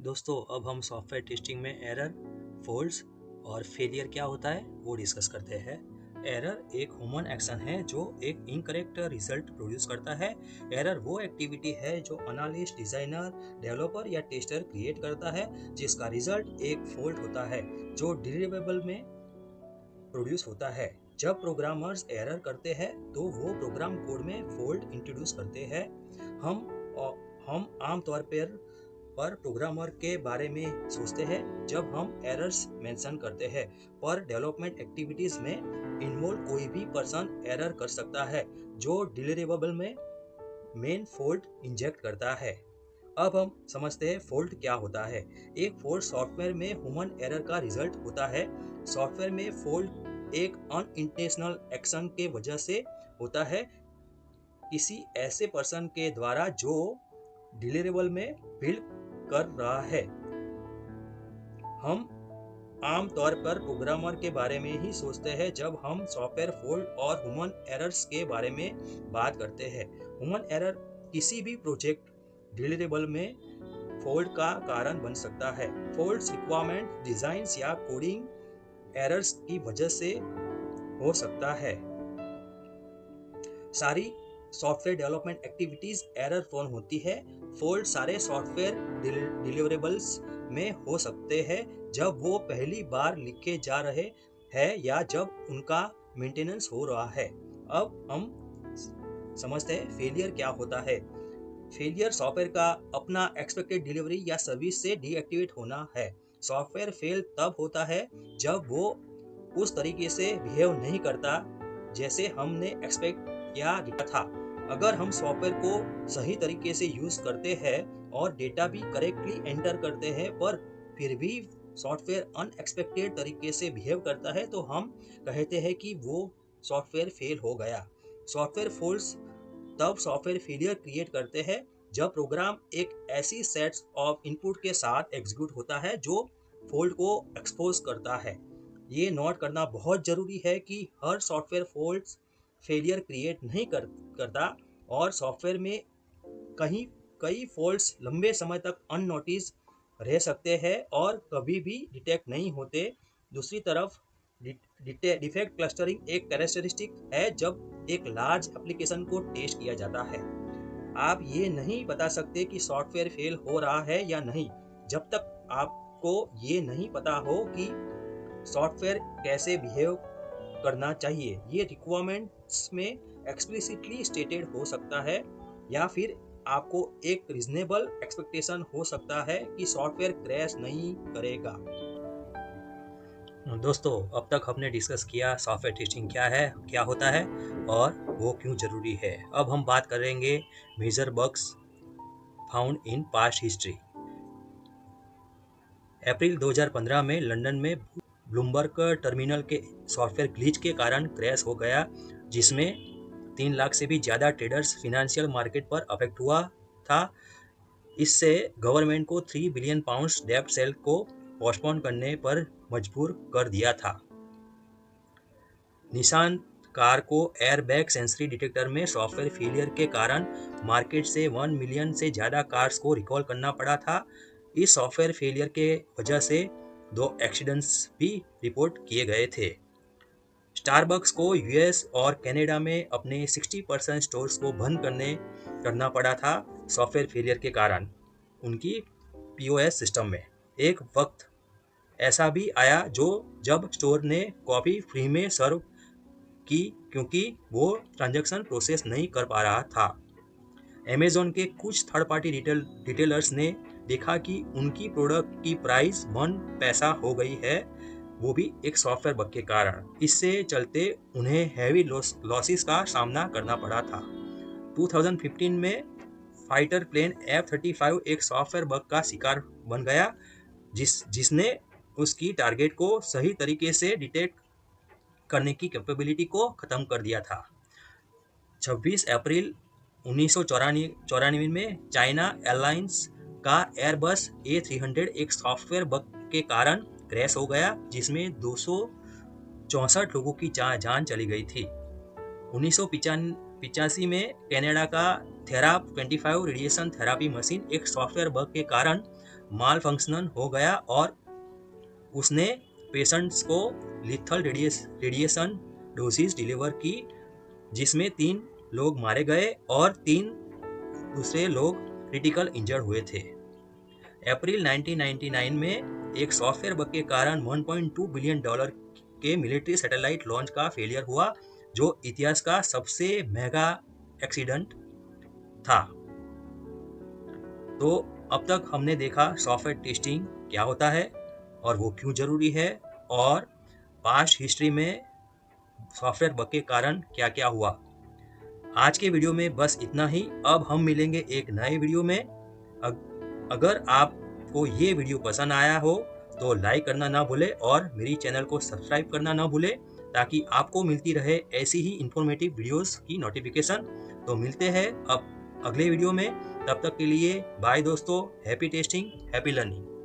दोस्तों अब हम सॉफ्टवेयर टेस्टिंग में एरर, फॉल्ट्स और फेलियर क्या होता है वो डिस्कस करते हैं। एरर एक ह्यूमन एक्शन है जो एक इनकरेक्ट रिजल्ट प्रोड्यूस करता है। एरर वो एक्टिविटी है जो एनालिस्ट, डिजाइनर, डेवलपर या टेस्टर क्रिएट करता है जिसका रिजल्ट एक फॉल्ट होता है जो डिलीवरेबल में प्रोड्यूस होता है। जब प्रोग्रामर्स एरर करते हैं तो वो प्रोग्राम कोड में फॉल्ट इंट्रोड्यूस करते हैं। हम हम आमतौर पर प्रोग्रामर के बारे में सोचते हैं जब हम एरर्स मेंशन करते हैं, पर डेवलपमेंट एक्टिविटीज में इन्वॉल्व कोई भी पर्सन एरर कर सकता है जो डिलीवरेबल में मेन फॉल्ट इंजेक्ट करता है। अब हम समझते हैं फॉल्ट क्या होता है। एक फॉल्ट सॉफ्टवेयर में ह्यूमन एरर का रिजल्ट होता है। सॉफ्टवेयर में फॉल्ट एक अनइंटेंशनल एक्शन के वजह से होता है, किसी ऐसे पर्सन के द्वारा जो डिलीवरेबल में बिल्ड कर रहा है। हम आमतौर पर प्रोग्रामर के बारे में ही सोचते हैं जब हम सॉफ्टवेयर फॉल्ट और ह्यूमन एरर्स के बारे में बात करते हैं। ह्यूमन एरर किसी भी प्रोजेक्ट डिलीवरेबल में फॉल्ट का कारण बन सकता है। फॉल्ट्स रिक्वायरमेंट, डिजाइन्स या कोडिंग एरर्स की वजह से हो सकता है। सारी software development activities error prone होती है। फॉल्ट सारे सॉफ्टवेयर डिलीवरेबल्स में हो सकते हैं जब वो पहली बार लिखे जा रहे हैं या जब उनका मेंटेनेंस हो रहा है। अब हम समझते हैं फेलियर क्या होता है। फेलियर सॉफ्टवेयर का अपना एक्सपेक्टेड डिलीवरी या सर्विस से डीएक्टिवेट होना है। सॉफ्टवेयर फेल तब होता है जब वो उस तरीके से बिहेव नहीं करता जैसे हमने एक्सपेक्ट या लिखा था। अगर हम सॉफ्टवेयर को सही तरीके से यूज करते हैं और डेटा भी करेक्टली एंटर करते हैं पर फिर भी सॉफ्टवेयर अनएक्सपेक्टेड तरीके से बिहेव करता है तो हम कहते हैं कि वो सॉफ्टवेयर फेल हो गया। सॉफ्टवेयर फॉल्ट्स तब सॉफ्टवेयर फेलियर क्रिएट करते हैं जब प्रोग्राम एक ऐसी सेट्स ऑफ इनपुट के साथ एग्जीक्यूट होता है जो फॉल्ट को एक्सपोज करता है। ये नोट करना बहुत जरूरी है कि हर सॉफ्टवेयर फॉल्ट फेलियर क्रिएट नहीं करता और सॉफ्टवेयर में कहीं कई फॉल्ट्स लंबे समय तक अननोटिस रह सकते हैं और कभी भी डिटेक्ट नहीं होते। दूसरी तरफ डिफेक्ट क्लस्टरिंग एक कैरेक्टरिस्टिक है जब एक लार्ज एप्लीकेशन को टेस्ट किया जाता है। आप ये नहीं बता सकते कि सॉफ्टवेयर फेल हो रहा है या नहीं जब तक आपको ये नहीं पता हो कि सॉफ्टवेयर कैसे बिहेव करना चाहिए। ये रिक्वायरमेंट्स में एक्सप्लिसिटली स्टेटेड हो सकता है या फिर आपको एक रीजनेबल एक्सपेक्टेशन हो सकता है कि सॉफ्टवेयर क्रैश नहीं करेगा। दोस्तों अब तक हमने डिस्कस किया सॉफ्टवेयर टेस्टिंग क्या है, क्या होता है और वो क्यों जरूरी है। अब हम बात करेंगे major bugs found in past history. अप्रैल 2015 में लंदन में ब्लूमबर्ग टर्मिनल के सॉफ्टवेयर ग्लिच के कारण क्रैश हो गया जिसमें 3 लाख से भी ज़्यादा ट्रेडर्स फिनेंशियल मार्केट पर अफेक्ट हुआ था। इससे गवर्नमेंट को 3 बिलियन पाउंड्स डेब्ट सेल को पोस्टपोन करने पर मजबूर कर दिया था। निसान कार को एयरबैग सेंसरी डिटेक्टर में सॉफ्टवेयर फेलियर के कारण मार्केट से 1 मिलियन से ज़्यादा कार्स को रिकॉल करना पड़ा था। इस सॉफ्टवेयर फेलियर के वजह से 2 एक्सीडेंट्स भी रिपोर्ट किए गए थे। स्टारबक्स को यूएस और कनाडा में अपने 60% स्टोर्स को बंद करना पड़ा था सॉफ्टवेयर फेलियर के कारण उनकी पीओएस सिस्टम में। एक वक्त ऐसा भी आया जब स्टोर ने कॉफी फ्री में सर्व की क्योंकि वो ट्रांजैक्शन प्रोसेस नहीं कर पा रहा था। अमेज़न के कुछ थर्ड पार्टी रिटेलर्स ने देखा कि उनकी प्रोडक्ट की प्राइस 1 पैसा हो गई है, वो भी एक सॉफ्टवेयर बग के कारण। इससे चलते उन्हें हैवी लॉसेस का सामना करना पड़ा था। 2015 में फाइटर प्लेन F-35 एक सॉफ्टवेयर बग का शिकार बन गया जिसने उसकी टारगेट को सही तरीके से डिटेक्ट करने की कैपेबिलिटी को खत्म कर दिया था। 26 अप्रैल 1994 में चाइना एयरलाइंस का एयरबस A300 एक सॉफ्टवेयर बग के कारण क्रैश हो गया जिसमें 264 लोगों की जान चली गई थी। 1985 में कनाडा का थेराप 25 रेडिएशन थेरापी मशीन एक सॉफ्टवेयर बग के कारण माल फंक्शन हो गया और उसने पेशेंट्स को लिथल रेडिएशन डोसेज डिलीवर की, जिसमें 3 लोग मारे गए और 3 दूसरे लोग क्रिटिकल इंजर्ड हुए थे। अप्रैल 1999 में एक सॉफ्टवेयर बग के कारण $1.2 बिलियन के मिलिट्री सैटेलाइट लॉन्च का फेलियर हुआ, जो इतिहास का सबसे महंगा एक्सीडेंट था। तो अब तक हमने देखा सॉफ्टवेयर टेस्टिंग क्या होता है और वो क्यों जरूरी है, और पास्ट हिस्ट्री में सॉफ्टवेयर बग के कारण क्या क्या हुआ। आज के वीडियो में बस इतना ही। अब हम मिलेंगे एक नए वीडियो में। अगर आपको ये वीडियो पसंद आया हो तो लाइक करना ना भूले और मेरी चैनल को सब्सक्राइब करना ना भूले, ताकि आपको मिलती रहे ऐसी ही इंफॉर्मेटिव वीडियोस की नोटिफिकेशन। तो मिलते हैं अब अगले वीडियो में। तब तक के लिए बाय दोस्तों। Happy testing, happy learning.